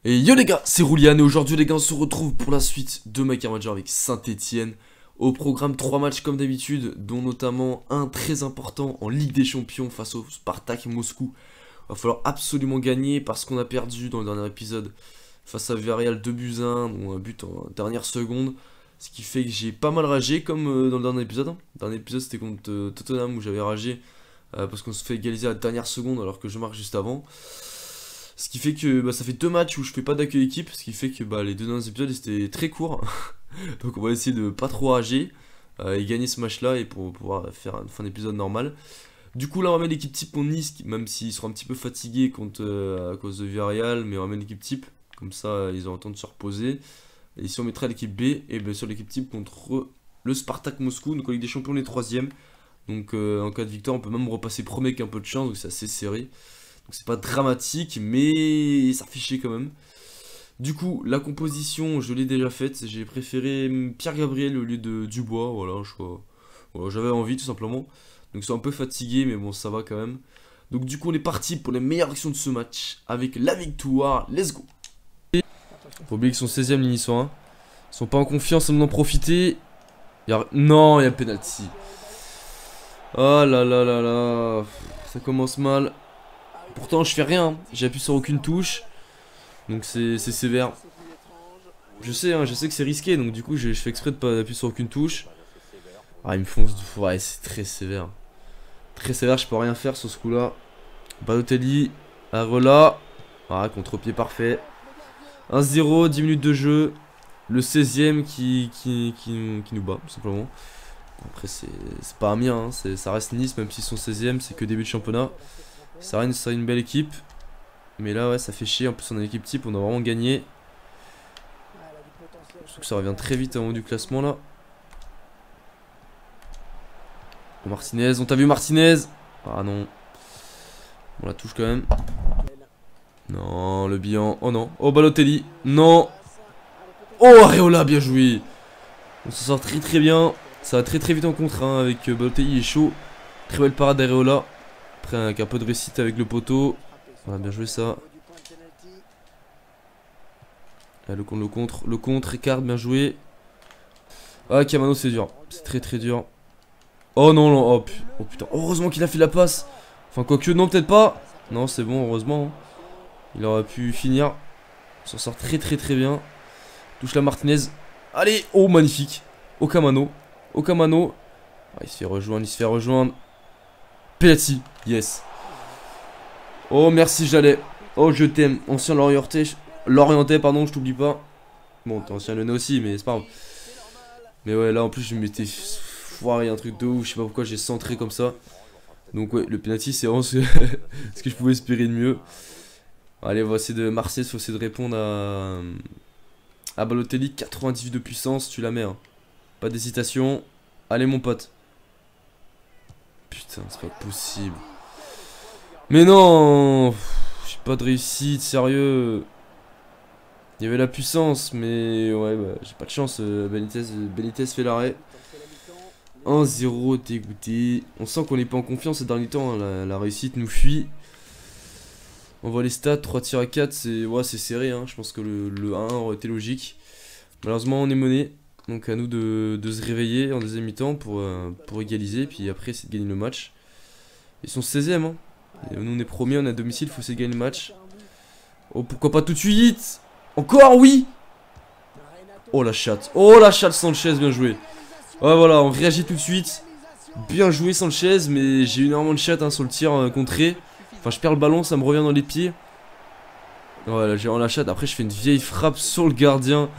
Et yo les gars, c'est Roulian et aujourd'hui les gars on se retrouve pour la suite de My Car Manager avec Saint-Etienne. Au programme 3 matchs comme d'habitude, dont notamment un très important en Ligue des Champions face au Spartak Moscou. Va falloir absolument gagner parce qu'on a perdu dans le dernier épisode face à Villarreal 2-1, dont un but en dernière seconde. Ce qui fait que j'ai pas mal ragé comme dans le dernier épisode. Le dernier épisode c'était contre Tottenham où j'avais ragé parce qu'on se fait égaliser à la dernière seconde alors que je marque juste avant. Ce qui fait que ça fait 2 matchs où je fais pas d'accueil équipe, ce qui fait que les 2 derniers épisodes c'était très court. Donc on va essayer de pas trop rager et gagner ce match là et pour pouvoir faire une fin d'épisode normale. Du coup là on va mettre l'équipe type pour Nice, même s'ils seront un petit peu fatigués à cause de Villarreal, mais on va mettre l'équipe type, comme ça ils auront le temps de se reposer. Et ici on mettra l'équipe B, et bien sûr l'équipe type contre le Spartak Moscou, donc en Ligue des Champions on est 3ème. Donc en cas de victoire on peut même repasser premier avec un peu de chance, donc c'est assez serré. Donc c'est pas dramatique, mais ça fait chier quand même. Du coup, la composition, je l'ai déjà faite. J'ai préféré Pierre Gabriel au lieu de Dubois. Voilà, j'avais envie tout simplement. Donc c'est un peu fatigué, mais bon, ça va quand même. Donc du coup, on est parti pour les meilleures actions de ce match. Avec la victoire, let's go. Faut oublier qu'ils sont 16ème, les Niçois. Ils sont pas en confiance, on en profiter. Non, il y a penalty. Oh là là là là. Ça commence mal. Pourtant je fais rien, j'ai appuyé sur aucune touche. Donc c'est sévère. Je sais que c'est risqué, donc du coup je fais exprès de pas appuyer sur aucune touche. Ah ils me foncent, ouais c'est très sévère. Très sévère, je peux rien faire sur ce coup là. Balotelli, Areola. Ah contre-pied parfait. 1-0, 10 minutes de jeu. Le 16ème qui nous bat tout simplement. Après c'est pas Amiens, hein. Ça reste Nice, même s'ils sont 16ème, c'est que début de championnat. Ça reste une belle équipe. Mais là ouais ça fait chier. En plus on a une équipe type, on a vraiment gagné. Je trouve que ça revient très vite en haut du classement là. Oh, Martinez, on t'a vu Martinez? Ah non. On la touche quand même. Non, le bilan. Oh non. Oh Balotelli. Non. Oh Areola, bien joué. On s'en sort très très bien. Ça va très très vite en contre hein, avec Balotelli, il est chaud. Très belle parade d'Areola. Après avec un peu de réussite avec le poteau. Voilà, bien joué ça. Ah, le contre, Ricard, bien joué. Ah, Kamano, c'est dur. C'est très très dur. Oh non, non, oh putain. Heureusement qu'il a fait la passe. Enfin, quoique, non, peut-être pas. Non, c'est bon, heureusement. Il aurait pu finir. Il s'en sort très très très bien. Touche la Martinez. Allez, oh, magnifique. Au Kamano. Ah, il se fait rejoindre, Pelati, yes. Oh, merci, j'allais. Oh, je t'aime. Ancien Lorientais, pardon, je t'oublie pas. Bon, t'es ancien Lyonnais aussi, mais c'est pas grave. Mais ouais, là en plus, je m'étais foiré un truc de ouf. Je sais pas pourquoi j'ai centré comme ça. Donc, ouais, le penalty, c'est vraiment ce que je pouvais espérer de mieux. Allez, on va essayer de Marseille, il faut essayer de répondre à Balotelli. 98 de puissance, tu la mets. Hein. Pas d'hésitation. Allez, mon pote. Putain, c'est pas possible. Mais non! J'ai pas de réussite, sérieux. Il y avait la puissance, mais ouais, j'ai pas de chance. Benitez fait l'arrêt. 1-0, dégoûté. On sent qu'on n'est pas en confiance ces derniers temps. Hein. La réussite nous fuit. On voit les stats, 3 tirs à 4, c'est serré. Hein. Je pense que le 1 aurait été logique. Malheureusement, on est mené. Donc à nous de se réveiller en deuxième mi-temps pour égaliser. Puis après, c'est de gagner le match. Ils sont 16ème. Hein. Et nous, on est premiers, on est à domicile, il faut essayer de gagner le match. Oh, pourquoi pas tout de suite? Encore, oui. Oh la chatte Sanchez, bien joué. Ouais voilà, on réagit tout de suite. Bien joué Sanchez, mais j'ai énormément de chatte hein, sur le tir contré. Enfin je perds le ballon, ça me revient dans les pieds. Voilà, j'ai en la chatte. Après je fais une vieille frappe sur le gardien.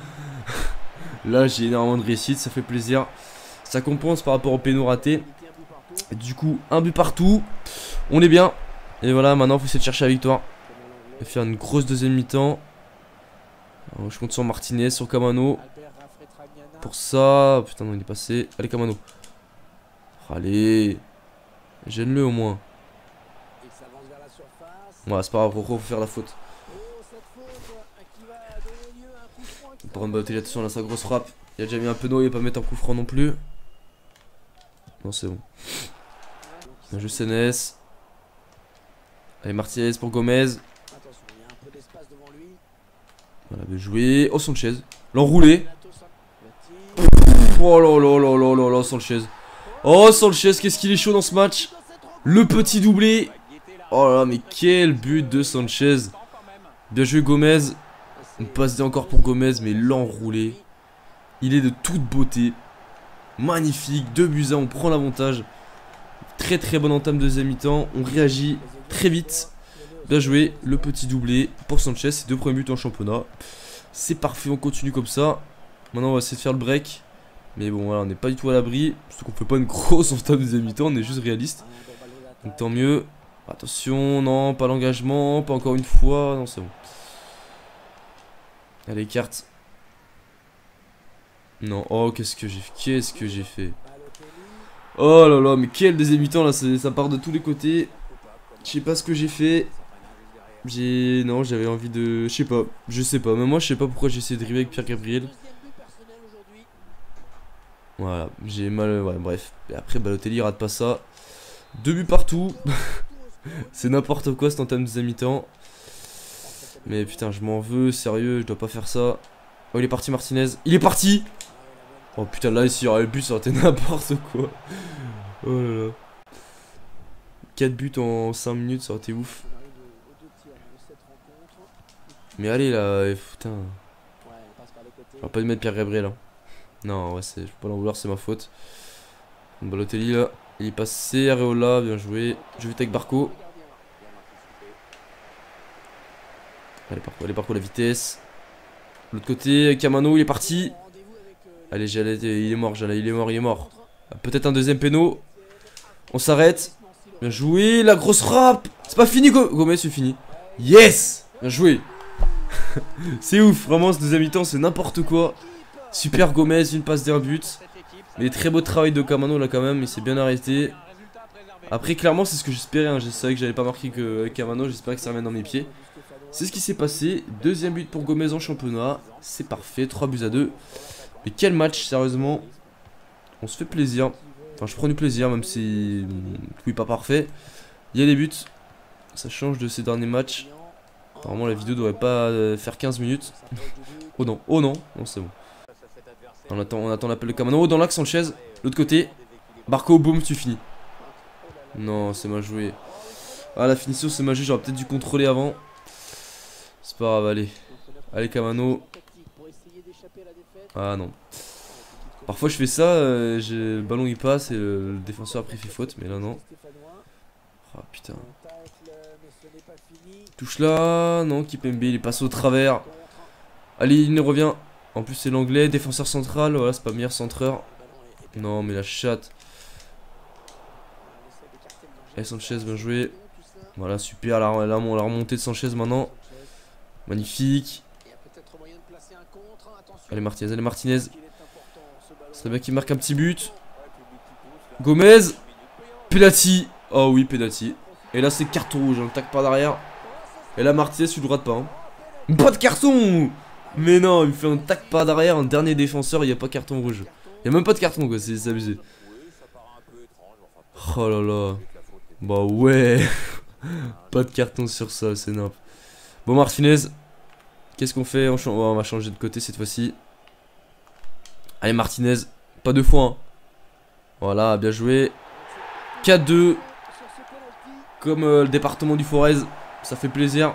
Là j'ai énormément de réussite, ça fait plaisir. Ça compense par rapport au péno raté. Du coup, un but partout. On est bien. Et voilà, maintenant il faut essayer de chercher la victoire. On va faire une grosse deuxième mi-temps. Je compte sur Martinez, sur Kamano. Pour ça. Putain, non, il est passé. Allez, Kamano. Allez. Gêne-le au moins. Ouais, c'est pas grave, faut faire la faute. Par contre, Balotelli, attention, là, sa grosse frappe. Il a déjà mis un peu d'eau, il va pas mettre un coup franc non plus. Non, c'est bon. Bien joué, Sénès. Allez, Martinez pour Gomez. Voilà, bien joué. Oh, Sanchez. L'enroulé. Oh là là là là là là, Sanchez. Oh, Sanchez, qu'est-ce qu'il est chaud dans ce match. Le petit doublé. Oh là là, mais quel but de Sanchez. Bien joué, Gomez. Une passe D encore pour Gomez, mais l'enroulé. Il est de toute beauté. Magnifique. 2-1, on prend l'avantage. Très très bonne entame de deuxième mi-temps. On réagit très vite. Bien joué, le petit doublé pour Sanchez. C'est 2 premiers buts en championnat. C'est parfait, on continue comme ça. Maintenant, on va essayer de faire le break. Mais bon, voilà, on n'est pas du tout à l'abri. Surtout qu'on fait pas une grosse entame de deuxième mi-temps. On est juste réaliste. Donc tant mieux. Attention, non, pas l'engagement. Pas encore une fois. Non, c'est bon. Allez, carte. Non, oh, qu'est-ce que j'ai fait. Oh là là, mais quel deuxième mi-temps là, ça part de tous les côtés. Je sais pas ce que j'ai fait. Non, j'avais envie de... Je sais pas, mais moi je sais pas pourquoi j'ai essayé de dribbler avec Pierre Gabriel. Voilà, j'ai mal... Ouais, bref. Et après, Balotelli rate pas ça. 2 buts partout. C'est n'importe quoi cette entame de deuxième mi-temps. Mais putain, je m'en veux, sérieux, je dois pas faire ça. Oh, il est parti, Martinez. Il est parti. Oh putain, là, s'il y aurait le but, ça aurait été n'importe quoi. Oh là là. 4 buts en 5 minutes, ça aurait été ouf. Mais allez là, putain. J'aurais pas dû mettre Pierre Gabriel. Hein. Non, ouais, je peux pas l'en vouloir, c'est ma faute. Balotelli là, il est passé. Areola, bien joué. Je vais avec Barco. Allez, Barco, la vitesse. L'autre côté, Camano, il est parti. Allez, il est mort, il est mort. Peut-être un deuxième péno. On s'arrête. Bien joué, la grosse frappe. C'est pas fini, Gomez, c'est fini. Yes. Bien joué. C'est ouf, vraiment, ce deuxième mi-temps, c'est n'importe quoi. Super Gomez, une passe d'un but. Mais très beau travail de Camano là quand même, il s'est bien arrêté. Après, clairement, c'est ce que j'espérais. Hein. Je savais que j'allais pas marquer que Camano, j'espérais que ça revienne dans mes pieds. C'est ce qui s'est passé. Deuxième but pour Gomez en championnat. C'est parfait, 3-2. Mais quel match, sérieusement. On se fait plaisir. Enfin, je prends du plaisir, même si tout n'est pas parfait. Il y a des buts. Ça change de ces derniers matchs. Normalement, la vidéo devrait pas faire 15 minutes. Oh non, non, c'est bon. On attend l'appel de Camano. Dans l'axe, Sanchez. L'autre côté. Barco, boum, tu finis. Non, c'est mal joué. Ah, la finition, c'est mal joué. J'aurais peut-être dû contrôler avant. C'est pas grave, allez. Allez, Camano. Ah non. Parfois, je fais ça. Le ballon il passe et le défenseur après fait faute. Mais là, non. Ah, putain. Touche là. Non, Kipembe, il est passé au travers. Allez, il revient. En plus, c'est l'anglais. Défenseur central. Voilà, c'est pas meilleur centreur. Non, mais la chatte. Allez, Sanchez, bien joué. Voilà, super. La remontée de Sanchez maintenant. Magnifique. Allez, Martinez. C'est bien qu'il marque un petit but. Gomez. Penalty. Oh oui, penalty. Et là, c'est carton rouge. Hein, tac par derrière. Et là, Martinez, tu le rates pas. Hein. Pas de carton. Mais non, il me fait un tac par derrière. Un dernier défenseur, il n'y a pas carton rouge. Il n'y a même pas de carton, quoi. C'est abusé. Oh là là. Bah ouais. Pas de carton sur ça, c'est nimp. Bon, Martinez. Qu'est-ce qu'on fait? On va changer de côté cette fois-ci. Allez, Martinez. Pas deux fois. Hein. Voilà, bien joué. 4-2. Comme le département du Forez. Ça fait plaisir.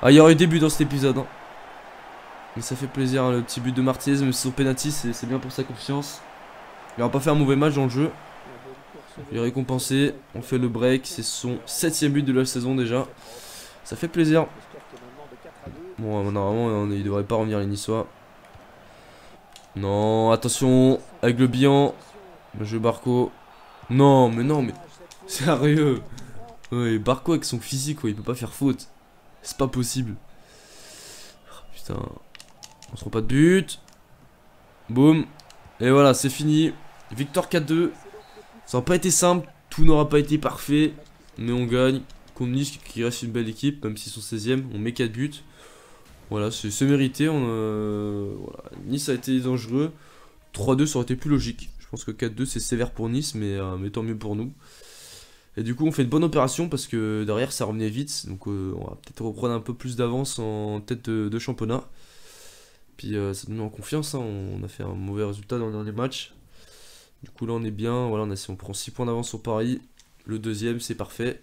Ah, il y aurait eu des buts dans cet épisode. Hein. Mais ça fait plaisir, hein, le petit but de Martinez. Même si son penalty, c'est bien pour sa confiance. Il n'aura pas fait un mauvais match dans le jeu. Il est récompensé. On fait le break. C'est son 7ème but de la saison déjà. Ça fait plaisir. Bon, normalement, il devrait pas revenir les Niçois. Non, attention. Avec le bilan. Le jeu Barco. Non, mais. Sérieux. Ouais, Barco avec son physique, quoi, il peut pas faire faute. C'est pas possible. Oh, putain. On se rend pas de but. Boum. Et voilà, c'est fini. Victoire 4-2. Ça n'a pas été simple. Tout n'aura pas été parfait. Mais on gagne. Contre Nice qui reste une belle équipe. Même s'ils sont 16ème. On met 4 buts. Voilà, c'est mérité. Voilà. Nice a été dangereux. 3-2, ça aurait été plus logique. Je pense que 4-2, c'est sévère pour Nice. Mais tant mieux pour nous. Et du coup on fait une bonne opération parce que derrière ça revenait vite. Donc on va peut-être reprendre un peu plus d'avance en tête de championnat. Puis ça nous met en confiance, hein. On a fait un mauvais résultat dans le dernier match. Du coup là on est bien, voilà, on prend 6 points d'avance sur Paris. Le deuxième c'est parfait.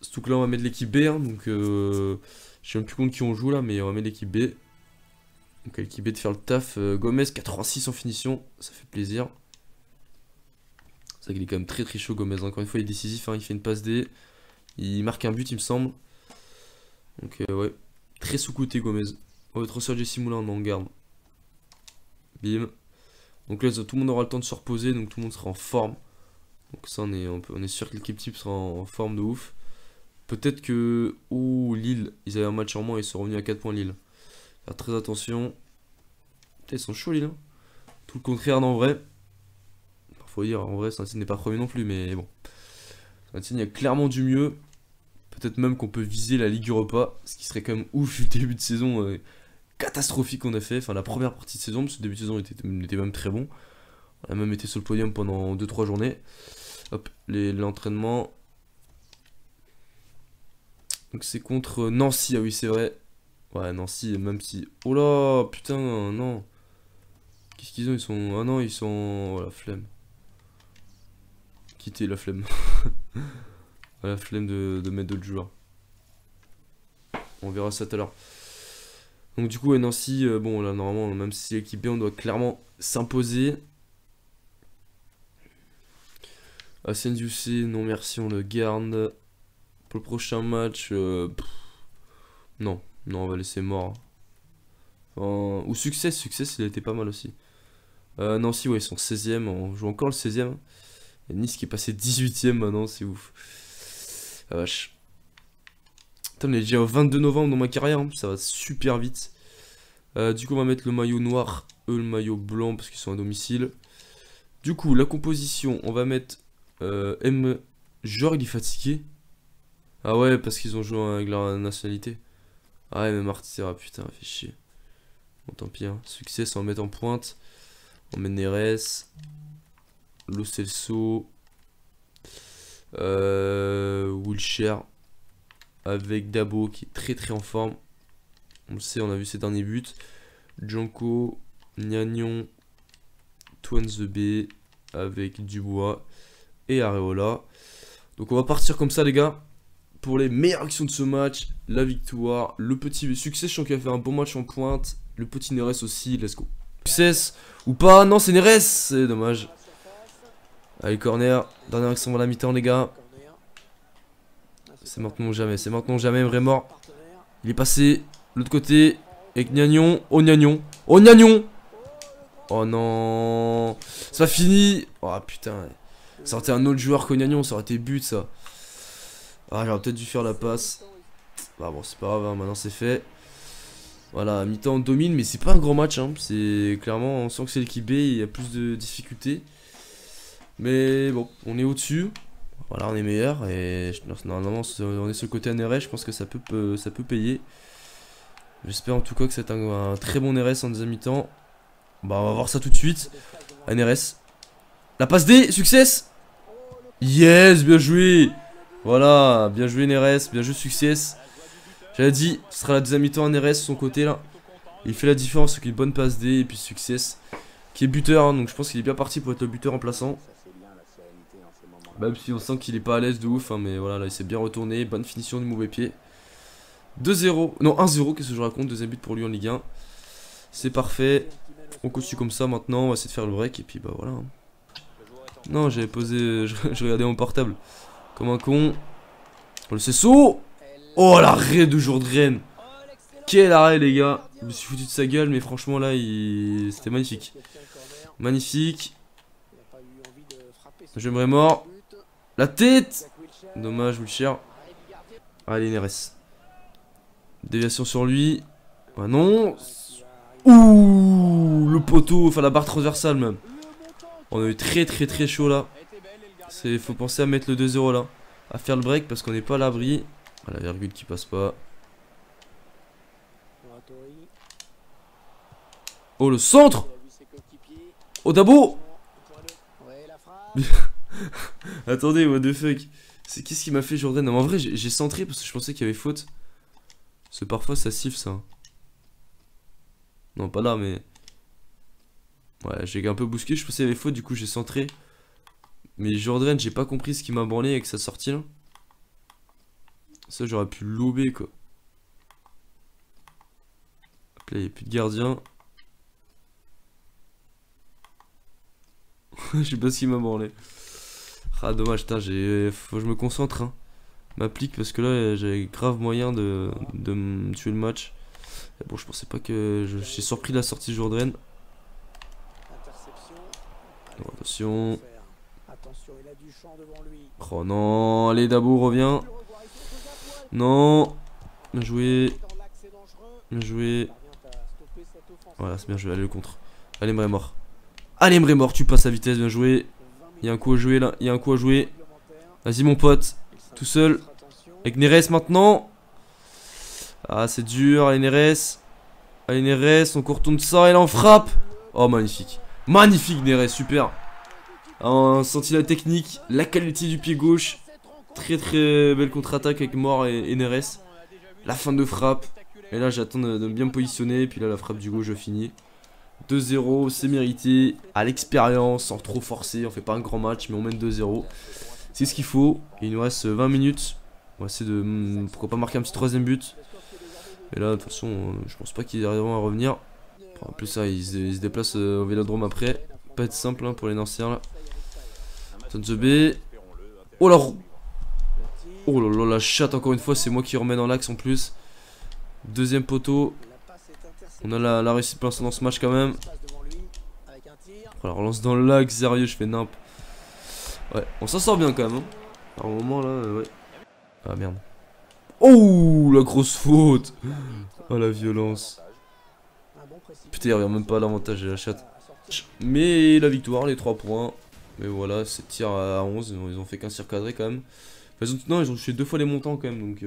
Surtout que là on va mettre l'équipe B, hein, donc je sais même plus contre qui on joue là, mais on va mettre l'équipe B. Donc à l'équipe B de faire le taf. Gomez 86 en finition, ça fait plaisir. C'est vrai qu'il est quand même très très chaud Gomez, encore une fois il est décisif, hein, il fait une passe D. Il marque un but il me semble. Donc ouais, très sous-côté Gomez. On va transférer Jesse Moulin, on en garde. Bim. Donc là tout le monde aura le temps de se reposer, donc tout le monde sera en forme. Donc ça on est sûr que l'équipe type sera en forme de ouf. Peut-être que... Ouh, Lille, ils avaient un match en moins et ils sont revenus à 4 points Lille. Faire très attention. Putain, ils sont chauds Lille, hein. Tout le contraire en vrai. Faut dire, en vrai Saint-Etienne n'est pas premier non plus, mais bon. Saint-Etienne, il y a clairement du mieux. Peut-être même qu'on peut viser la Ligue Europa, ce qui serait quand même ouf vu le début de saison catastrophique qu'on a fait. Enfin la première partie de saison, parce que le début de saison était même très bon. On a même été sur le podium pendant 2-3 journées. Hop, l'entraînement. Donc c'est contre Nancy, ah oui c'est vrai. Ouais Nancy, même si... Oh là, putain, non. Qu'est-ce qu'ils ont, ils sont... Ah non, ils sont... Oh la flemme. Quitter la flemme. La flemme de mettre d'autres joueurs. On verra ça tout à l'heure. Donc du coup ouais, Nancy, bon là normalement, même si l'équipe B on doit clairement s'imposer. Asensius, non merci, on le garde. Pour le prochain match, non, on va laisser mort. Ou succès, il a été pas mal aussi. Nancy, ouais, ils sont 16ème, on joue encore le 16ème. Et Nice qui est passé 18ème maintenant, c'est ouf. La vache. Putain, on est déjà au 22 novembre dans ma carrière, hein, ça va super vite. Du coup, on va mettre le maillot noir, eux le maillot blanc parce qu'ils sont à domicile. Du coup, la composition, on va mettre M. Genre, il est fatigué. Ah ouais, parce qu'ils ont joué avec leur nationalité. Ah ouais, même Artira, putain, fait chier. Bon, tant pis, hein. Succès, on va mettre en pointe. On met Neres. Lo Celso. Wilshere. Avec Dabo qui est très très en forme. On le sait, on a vu ses derniers buts. Janko. Gnagnon. Twanzebe. Avec Dubois. Et Areola. Donc on va partir comme ça, les gars. Pour les meilleures actions de ce match, la victoire, le petit succès, je sens qu'il a fait un bon match en pointe, le petit Neres aussi, let's go. Succès ou pas, non c'est Neres, c'est dommage. Allez corner, dernière action avant la mi-temps les gars. C'est maintenant ou jamais, vraiment. Il est passé, de l'autre côté, avec Gnagnon, oh Gnagnon, oh Gnagnon. Oh non, ça finit, oh putain, ça aurait été un autre joueur que Gnagnon, ça aurait été but ça. Ah, j'aurais peut-être dû faire la passe. Bah bon, c'est pas grave, hein, maintenant c'est fait. Voilà, mi-temps on domine, mais c'est pas un grand match. Hein. C'est clairement, on sent que c'est l'équipe B, il y a plus de difficultés. Mais bon, on est au-dessus. Voilà, on est meilleur. Et normalement, on est sur le côté NRS, je pense que ça peut payer. J'espère en tout cas que c'est un très bon RS en deuxième mi-temps. Bah, on va voir ça tout de suite. NRS. La passe D, succès. Yes, bien joué. Voilà, bien joué Neres, bien joué Succès. J'avais dit, ce sera la deuxième mi-temps Neres, son côté là. Il fait la différence avec une bonne passe D et puis Succès. Qui est buteur, hein, donc je pense qu'il est bien parti pour être le buteur remplaçant. Même si on sent qu'il est pas à l'aise de ouf, hein, mais voilà, là il s'est bien retourné. Bonne finition du mauvais pied. 2-0, non 1-0, qu'est-ce que je raconte, deuxième but pour lui en Ligue 1. C'est parfait. On continue comme ça maintenant, on va essayer de faire le break et puis bah voilà. Non, j'avais posé, je regardais mon portable. Comme un con. Oh le CSO. Oh l'arrêt de Jourdain. Quel arrêt les gars. Je me suis foutu de sa gueule mais franchement là c'était magnifique. Magnifique. J'aimerais mort. La tête. Dommage Wilshere. Allez Neres. Déviation sur lui. Ah non. Ouh le poteau. Enfin la barre transversale même. On a eu très chaud là. Faut penser à mettre le 2-0 là. À faire le break parce qu'on n'est pas à l'abri. Ah, la virgule qui passe pas. Oh le centre. Oh Dabo. Attendez, what the fuck. Qu'est-ce qui m'a fait Jordan? Non, mais en vrai, j'ai centré parce que je pensais qu'il y avait faute. Parce que parfois, ça siffle, ça. Non, pas là, mais... Ouais, j'ai un peu bousculé, je pensais qu'il y avait faute, du coup, j'ai centré. Mais Jordan, j'ai pas compris ce qui m'a branlé avec sa sortie, là. Ça, j'aurais pu lober, quoi. Hop là, il n'y a plus de gardien. Je sais pas ce qui m'a branlé. Ah, dommage, putain, faut que je me concentre, hein. M'applique parce que là, j'avais grave moyen de me tuer le match. Et bon, je pensais pas que... J'ai surpris la sortie de Jordan. Non, attention. Oh non, allez, Dabo, reviens. Non. Bien joué. Bien joué. Voilà, c'est bien joué. Allez, le contre. Allez, Mrémor. Allez, Mrémor, tu passes à vitesse. Bien joué. Il y a un coup à jouer là. Il y a un coup à jouer. Vas-y, mon pote. Tout seul. Avec Neres maintenant. Ah, c'est dur. Allez, Neres. Allez, Neres. On retourne ça. Et là, on frappe. Oh, magnifique. Magnifique, Neres. Super. On sentit la technique. La qualité du pied gauche. Très très belle contre-attaque avec Mort et Neres. La fin de frappe. Et là j'attends de bien me positionner. Et puis là la frappe du gauche je finis. 2-0, c'est mérité. À l'expérience, sans trop forcer. On fait pas un grand match mais on mène 2-0. C'est ce qu'il faut. Et il nous reste 20 minutes. On va essayer de... Pourquoi pas marquer un petit troisième but. Et là de toute façon je pense pas qu'ils arriveront à revenir. En plus ça ils se déplacent au Vélodrome après. Pas être simple hein, pour les Nanciens là. B. Oh la... Oh là là, la chatte encore une fois, c'est moi qui remets dans l'axe en plus. Deuxième poteau. On a la réussite pour l'instant dans ce match quand même. Oh, la relance dans l'axe, sérieux, je fais nimp. Ouais, on s'en sort bien quand même. Hein. Par un moment là, ouais. Ah merde. Oh, la grosse faute. Oh la violence. Putain, il revient même pas à l'avantage de la chatte. Mais la victoire, les 3 points. Mais voilà, 7 tirs à 11. Ils ont fait qu'un tir cadré quand même. Enfin, non, ils ont touché 2 fois les montants quand même. Donc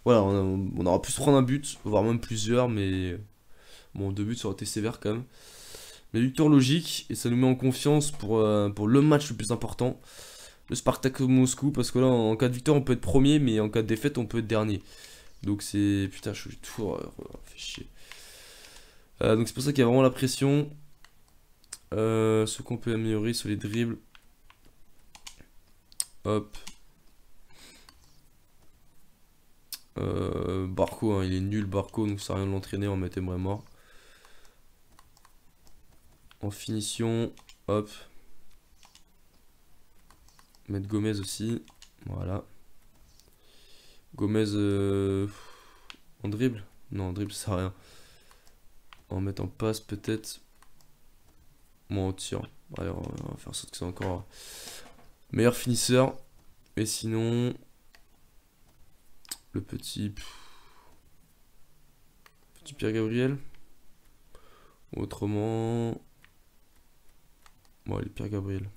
voilà, on aura pu se prendre un but, voire même plusieurs. Mais bon, 2 buts ça aurait été sévère quand même. Mais victoire logique. Et ça nous met en confiance pour le match le plus important. Le Spartak Moscou. Parce que là, en cas de victoire, on peut être premier. Mais en cas de défaite, on peut être dernier. Donc c'est... Putain, je suis tout... fait chier. Donc c'est pour ça qu'il y a vraiment la pression. Ce qu'on peut améliorer sur les dribbles. Hop. Barco, hein, il est nul Barco, donc ça sert à rien de l'entraîner, on mettait vraiment mort. En finition, hop. Mettre Gomez aussi, voilà. Gomez en dribble? Non, en dribble ça sert à rien. En mettre en passe peut-être. Bon, on tire. Allez, on va faire ça que c'est encore meilleur finisseur. Et sinon, le petit Pierre Gabriel. Autrement, bon, allez, Pierre Gabriel.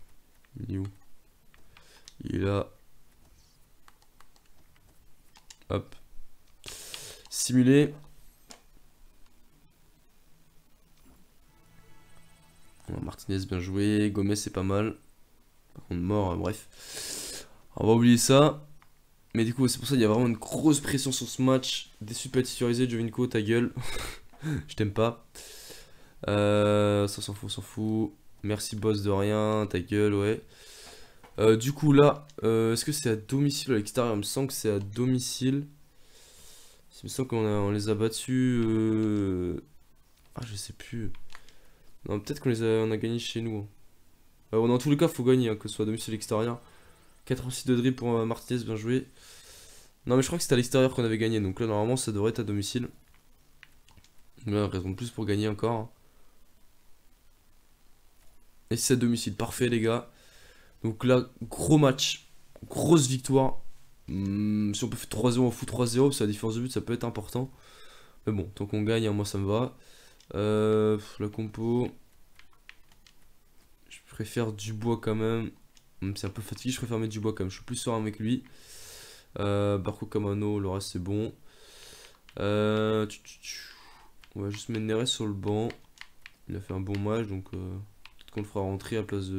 Il est où? Il est là. Hop. Simuler. Martinez bien joué. Gomez c'est pas mal. Par contre mort, bref. On va oublier ça. Mais du coup c'est pour ça qu'il y a vraiment une grosse pression sur ce match. Déçu de pas être titularisé, Jovinko, ta gueule. Je t'aime pas. Ça s'en fout, on s'en fout. Merci boss de rien, ta gueule, ouais. Du coup là, est-ce que c'est à domicile ou à l'extérieur? Il me semble que c'est à domicile. Il me semble qu'on les a battus. Ah, je sais plus. Non, peut-être on a gagné chez nous. Dans tous les cas, faut gagner, hein, que ce soit à domicile ou à l'extérieur. 86 de dribble pour Martinez, bien joué. Non, mais je crois que c'était à l'extérieur qu'on avait gagné. Donc là, normalement, ça devrait être à domicile. Donc là, raison de plus pour gagner encore. Et c'est à domicile. Parfait, les gars. Donc là, gros match. Grosse victoire. Si on peut faire 3-0, on fout 3-0. C'est la différence de but, ça peut être important. Mais bon, tant qu'on gagne, hein, moi ça me va. La compo. Je préfère Dubois quand même. C'est un peu fatigué, je préfère mettre Dubois quand même. Je suis plus serein avec lui. Barco Camano, le reste c'est bon. On va juste mettre Neres sur le banc. Il a fait un bon match, donc peut-être qu'on le fera rentrer à la place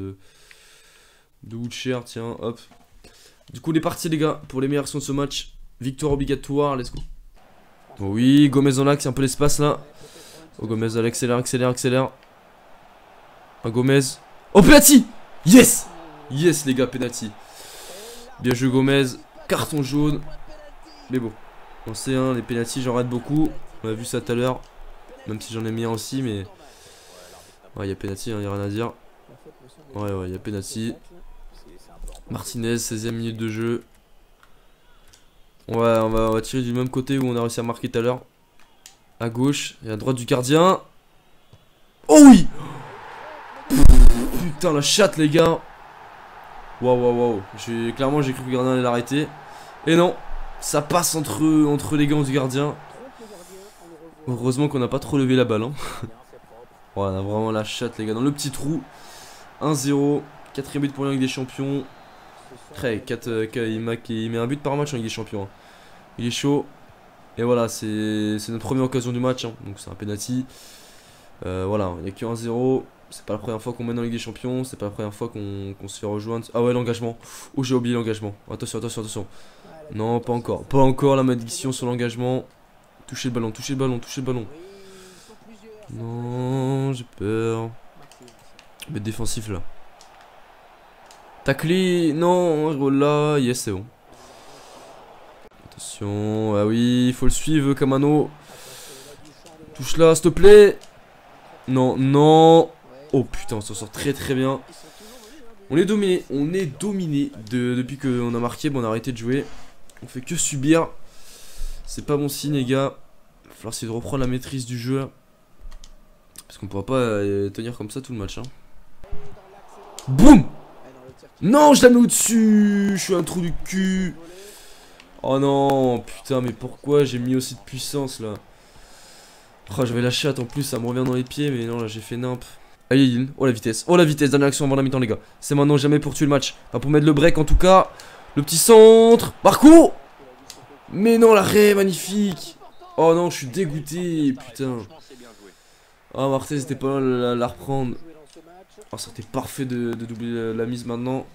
De Woodcher, tiens, hop. Du coup, les parties, les gars, pour les meilleures actions de ce match. Victoire obligatoire, let's go. Oh oui, Gomez dans l'axe, un peu l'espace là. Oh, Gomez, allez, accélère, accélère, accélère. Oh, Gomez. Oh, penalty. Yes. Yes, les gars, penalty. Bien joué, Gomez. Carton jaune. Mais bon, on sait, hein, les penalty, j'en rate beaucoup. On a vu ça tout à l'heure. Même si j'en ai mis un aussi, mais... Ouais, il y a penalty, hein, y a rien à dire. Ouais, il y a penalty. Martinez, 16ème minute de jeu. Ouais, on va tirer du même côté où on a réussi à marquer tout à l'heure. À gauche, et à droite du gardien. Oh oui. Putain, la chatte, les gars. Waouh. Clairement, j'ai cru que le gardien allait l'arrêter. Et non, ça passe entre les gants du gardien. Heureusement qu'on n'a pas trop levé la balle. Hein. Ouais, on a vraiment la chatte, les gars. Dans le petit trou. 1-0. 4ème but pour la Ligue des Champions. Il met un but par match en Ligue des Champions. Hein. Il est chaud. Et voilà, c'est notre première occasion du match. Hein. Donc c'est un penalty. Voilà, il n'y a que 1-0. C'est pas la première fois qu'on mène en Ligue des Champions. C'est pas la première fois qu'on se fait rejoindre. Ah ouais, l'engagement. Oh, j'ai oublié l'engagement. Attention, attention, attention. Non, pas encore. Pas encore la malédiction sur l'engagement. Toucher le ballon, toucher le ballon, toucher le ballon. Non, j'ai peur. Mais défensif là. Taclé, non, là, yes, c'est bon. Attention, ah oui, il faut le suivre, Kamano. Touche là, s'il te plaît. Non, non. Oh putain, on s'en sort très très bien. On est dominé depuis qu'on a marqué, bon, on a arrêté de jouer. On fait que subir. C'est pas bon signe, les gars. Il va falloir essayer de reprendre la maîtrise du jeu. Parce qu'on pourra pas tenir comme ça tout le match. Hein. Boum. Non, je la mets au-dessus. Je suis un trou du cul. Oh non, putain, mais pourquoi j'ai mis aussi de puissance là? Oh, j'avais la chatte en plus, ça me revient dans les pieds, mais non, là j'ai fait nimp. Allez, oh la vitesse, dernière action avant la mi-temps, les gars. C'est maintenant, jamais pour tuer le match. Pas pour mettre le break en tout cas. Le petit centre. Marco. Mais non, l'arrêt, magnifique. Oh non, je suis dégoûté, putain. Ah, Martinez c'était pas là la reprendre. Oh, ça c'était parfait de doubler la mise maintenant.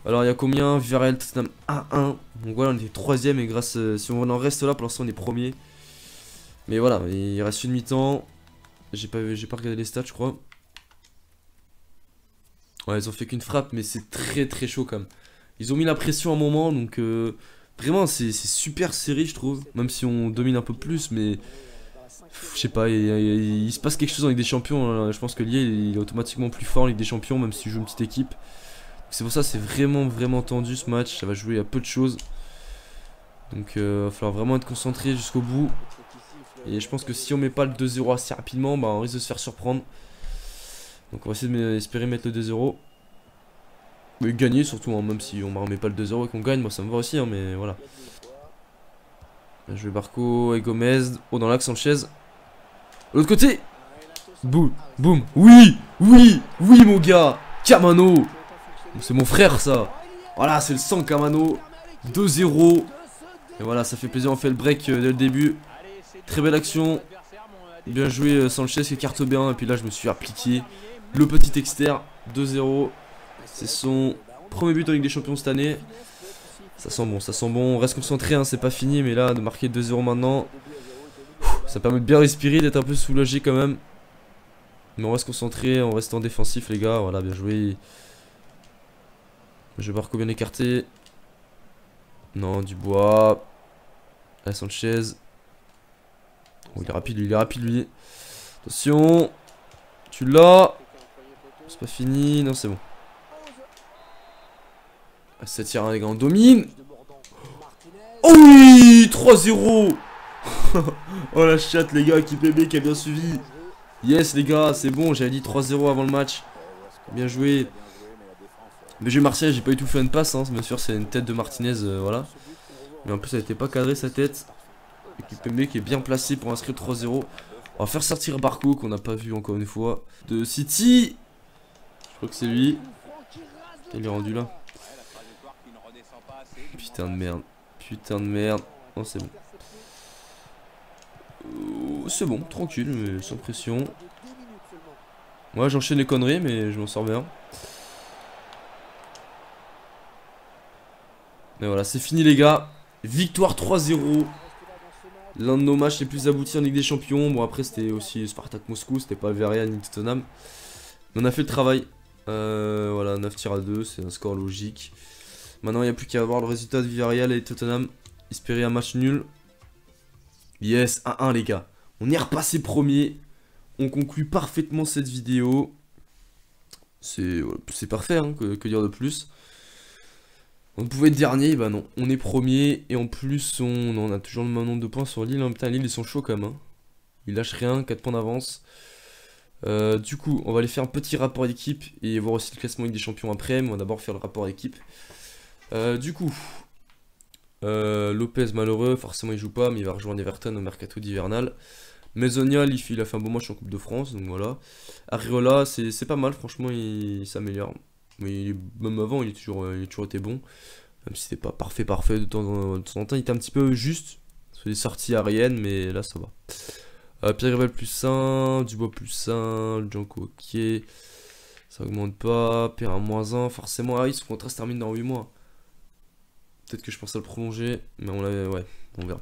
Alors il y a combien? Villarreal Tottenham 1-1. Donc voilà, on était 3ème et grâce si on en reste là pour l'instant on est premier. Mais voilà, il reste une mi-temps. J'ai pas regardé les stats je crois. Ouais, ils ont fait qu'une frappe mais c'est très très chaud quand même. Ils ont mis la pression à un moment donc vraiment c'est super serré je trouve. Même si on domine un peu plus mais je sais pas, il se passe quelque chose en Ligue des Champions. Hein. Je pense que Lille il est automatiquement plus fort en Ligue des Champions même s'il joue une petite équipe. C'est pour ça c'est vraiment tendu ce match. Ça va jouer à peu de choses. Donc il va falloir vraiment être concentré jusqu'au bout. Et je pense que si on met pas le 2-0 assez rapidement, bah, on risque de se faire surprendre. Donc on va essayer d'espérer mettre le 2-0. Mais gagner surtout, hein, même si on ne remet pas le 2-0 et qu'on gagne, moi ça me va aussi, hein, mais voilà. Là, je vais Barco et Gomez. Oh, dans l'axe Sanchez. De l'autre côté. Boum, boum. Oui, mon gars. Kamano. C'est mon frère ça. Voilà, c'est le sang Kamano. 2-0. Et voilà, ça fait plaisir, on fait le break dès le début. Très belle action. Bien joué Sanchez qui carte bien. Et puis là je me suis appliqué. Le petit exter. 2-0. C'est son premier but en Ligue des Champions cette année. Ça sent bon, ça sent bon. On reste concentré, hein, c'est pas fini. Mais là de marquer 2-0 maintenant, ça permet de bien respirer, d'être un peu soulagé quand même. Mais on reste concentré, on reste en défensif les gars. Voilà, bien joué. Je vais Barco bien écarté. Non, Dubois. La Sanchez. Oh, il est rapide lui. Attention. Tu l'as. C'est pas fini. Non, c'est bon. Ça tire, hein, les gars, on domine. Oh oui, 3-0. Oh la chatte, les gars, qui PB qui a bien suivi. Yes, les gars, c'est bon. J'avais dit 3-0 avant le match. Bien joué. Mais j'ai Martial, j'ai pas eu tout fait une passe. Hein. Bien sûr, c'est une tête de Martinez. Voilà. Mais en plus, elle était pas cadrée sa tête. Équipe PB qui est bien placé pour inscrire 3-0. On va faire sortir Barco qu'on n'a pas vu encore une fois. De City. Je crois que c'est lui. Il est rendu là. Putain de merde. Putain de merde. Oh c'est bon. C'est bon, tranquille, mais sans pression. Moi j'enchaîne les conneries mais je m'en sors bien. Mais voilà, c'est fini les gars. Victoire 3-0. L'un de nos matchs les plus aboutis en Ligue des Champions. Bon après c'était aussi Spartak Moscou, c'était pas Villarreal ni Tottenham. Mais on a fait le travail. Voilà, 9 tirs à 2, c'est un score logique. Maintenant il n'y a plus qu'à voir le résultat de Villarreal et Tottenham. Espérer un match nul. Yes, 1-1 les gars. On est repassé premier. On conclut parfaitement cette vidéo. C'est parfait, hein, que dire de plus. On pouvait être dernier, bah non, on est premier, et en plus on a toujours le même nombre de points sur Lille, hein. Putain Lille ils sont chauds quand même, hein. Ils lâchent rien, 4 points d'avance. Du coup, on va aller faire un petit rapport d'équipe, et voir aussi le classement Ligue des Champions après, mais on va d'abord faire le rapport d'équipe. Du coup, Lopez malheureux, forcément il joue pas, mais il va rejoindre Everton au mercato d'hivernal. Maisonial, il a fait un bon match en Coupe de France, donc voilà. Arriola, c'est pas mal, franchement il s'améliore. Mais même avant, il a toujours été bon. Même si c'était pas parfait, de temps en temps. Il était un petit peu juste sur les sorties aériennes, mais là ça va. Pierre-Gabriel plus 1, Dubois plus 1, Janko ok. Ça augmente pas. Perrin moins 1, forcément. Ah oui, son contrat se termine dans 8 mois. Peut-être que je pense à le prolonger, mais on l'avait. Ouais, on verra.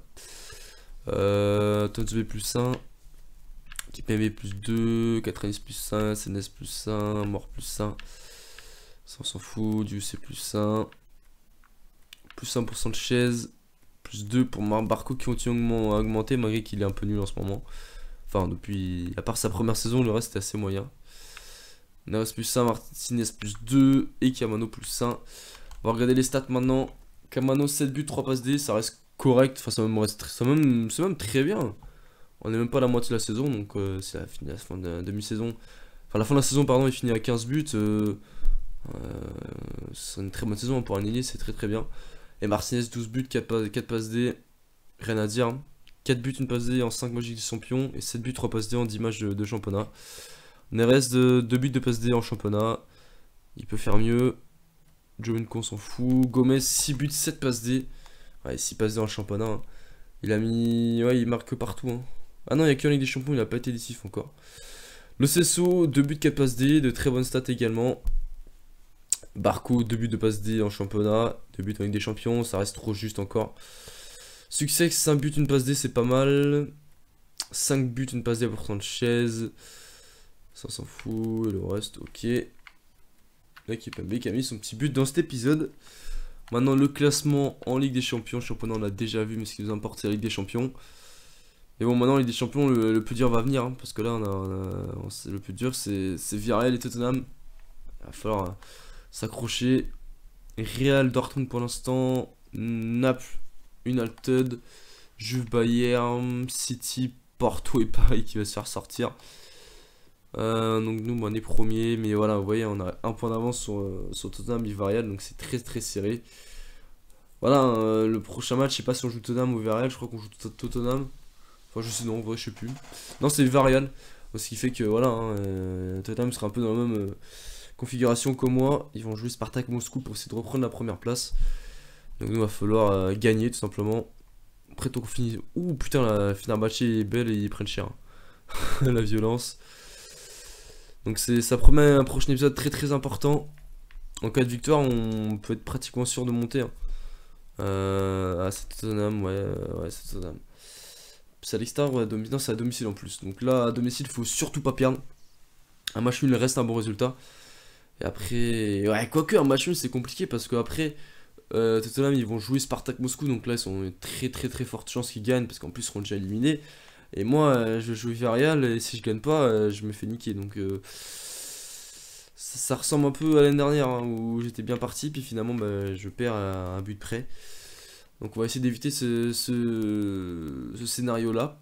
Tonzube plus 1. Kipembe plus 2, Catranis plus 1, Senes plus 1, Mort plus 1. Ça on s'en fout, du C plus 1. Plus 1% de chaise. Plus 2 pour Barco qui continue à augmenter malgré qu'il est un peu nul en ce moment. Enfin depuis, à part sa première saison, le reste était assez moyen. Neres plus 1, Martinez plus 2 et Kamano plus 1. On va regarder les stats maintenant. Kamano 7 buts, 3 passes D, ça reste correct. Enfin c'est même très bien. On n'est même pas à la moitié de la saison, donc c'est la fin de la demi-saison. Enfin la fin de la saison pardon, il finit à 15 buts. C'est une très bonne saison pour un ailier, c'est très bien. Et Martinez 12 buts, 4 passes D, rien à dire. 4 buts, 1 passe D en 5 matchs de champion et 7 buts, 3 passes D en 10 matchs de championnat. Neres 2 buts, 2 passes D en championnat. Il peut faire mieux. Jovenko on s'en fout. Gomez 6 buts, 7 passes D. Ouais, 6 passes D en championnat. Hein. Il a mis. Ouais, il marque partout. Hein. Ah non, il n'y a qu'en Ligue des Champions, il n'a pas été décisif encore. Le Cesso, 2 buts, 4 passes D, de très bonnes stats également. Barco, 2 buts de passe D en championnat, 2 buts en Ligue des Champions, ça reste trop juste encore. Succès, 5 buts, une passe D, c'est pas mal. 5 buts, une passe D à de chaise. Ça s'en fout, et le reste, ok. Là, Kipembe qui a mis son petit but dans cet épisode. Maintenant, le classement en Ligue des Champions. Championnat, on l'a déjà vu, mais ce qui nous importe, c'est la Ligue des Champions. Et bon, maintenant, Ligue des Champions, le plus dur va venir, hein, parce que là, le plus dur, c'est Villarreal et Tottenham. Il va falloir s'accrocher. Real Dortmund pour l'instant. Naples, United, Juve, Bayern, City, Porto et Paris qui va se faire sortir. Donc nous on est premier, mais voilà, vous voyez, on a un point d'avance sur Tottenham et Villarreal, donc c'est très serré. Voilà, le prochain match, je sais pas si on joue Tottenham ou Villarreal, je crois qu'on joue Tottenham. Enfin, je sais, non, en vrai, je sais plus. Non, c'est Villarreal. Ce qui fait que voilà, hein, Tottenham sera un peu dans la même configuration que moi. Ils vont jouer Spartak Moscou pour essayer de reprendre la première place. Donc nous, il va falloir gagner tout simplement. Après, tant qu'on finit. Ouh putain, la Fenerbahçe est belle et ils prennent cher. La violence. Donc ça promet un prochain épisode très important. En cas de victoire, on peut être pratiquement sûr de monter. Hein. Ah, c'est Tottenham, ouais c'est Tottenham. C'est à l'extérieur, ouais, non, c'est à domicile en plus. Donc là, à domicile, faut surtout pas perdre. Un match nul reste un bon résultat. Et après, ouais, quoique un match nul c'est compliqué parce qu'après, Tottenham ils vont jouer Spartak Moscou. Donc là, ils sont très forte chance qu'ils gagnent parce qu'en plus, ils seront déjà éliminés. Et moi, je joue Villarreal et si je gagne pas, je me fais niquer. Donc ça ressemble un peu à l'année dernière hein, où j'étais bien parti. Puis finalement, bah, je perds à un but près. Donc on va essayer d'éviter ce scénario-là.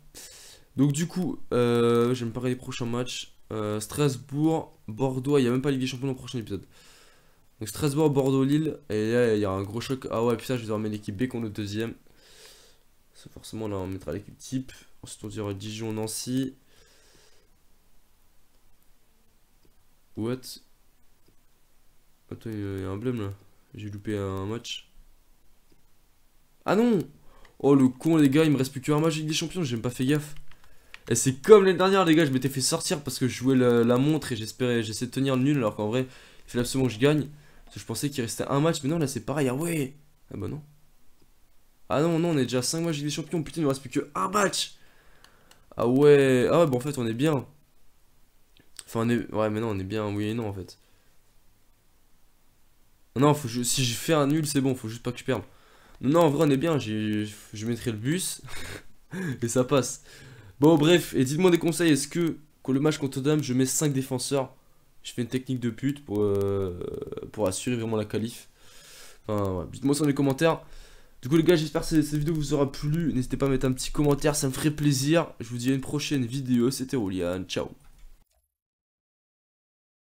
Donc du coup, je vais me parler des prochains matchs. Strasbourg, Bordeaux, il n'y a même pas Ligue des Champions dans le prochain épisode. Donc Strasbourg, Bordeaux, Lille. Et là, il y a un gros choc. Ah ouais, putain, je vais devoir mettre l'équipe B contre le deuxième. C'est forcément là, on mettra l'équipe type. Ensuite, on dirait Dijon, Nancy. What? Attends, il y a un blême là. J'ai loupé un match. Ah non! Oh le con les gars, il me reste plus qu'un match avec des champions, j'ai même pas fait gaffe. Et c'est comme l'année dernière les gars, je m'étais fait sortir parce que je jouais la montre et j'essayais de tenir le nul alors qu'en vrai, il fallait absolument que je gagne. Parce que je pensais qu'il restait un match, mais non là c'est pareil, ah ouais! Ah bah non. Ah non, non, on est déjà à 5 matchs Ligue des Champions. Putain, il ne reste plus que un match. Ah ouais. Ah ouais, bah en fait, on est bien. Enfin, on est... Ouais, mais non, on est bien, oui et non, en fait. Non, si je fais un nul, c'est bon, faut juste pas que je perde. Non, en vrai, on est bien. Je mettrai le bus et ça passe. Bon, bref, et dites-moi des conseils. Est-ce que, quand le match contre Tottenham, je mets 5 défenseurs, je fais une technique de pute pour assurer vraiment la qualif. Enfin, ouais, dites-moi ça dans les commentaires. Du coup, les gars, j'espère que cette vidéo vous aura plu. N'hésitez pas à mettre un petit commentaire, ça me ferait plaisir. Je vous dis à une prochaine vidéo. C'était Rolian, ciao.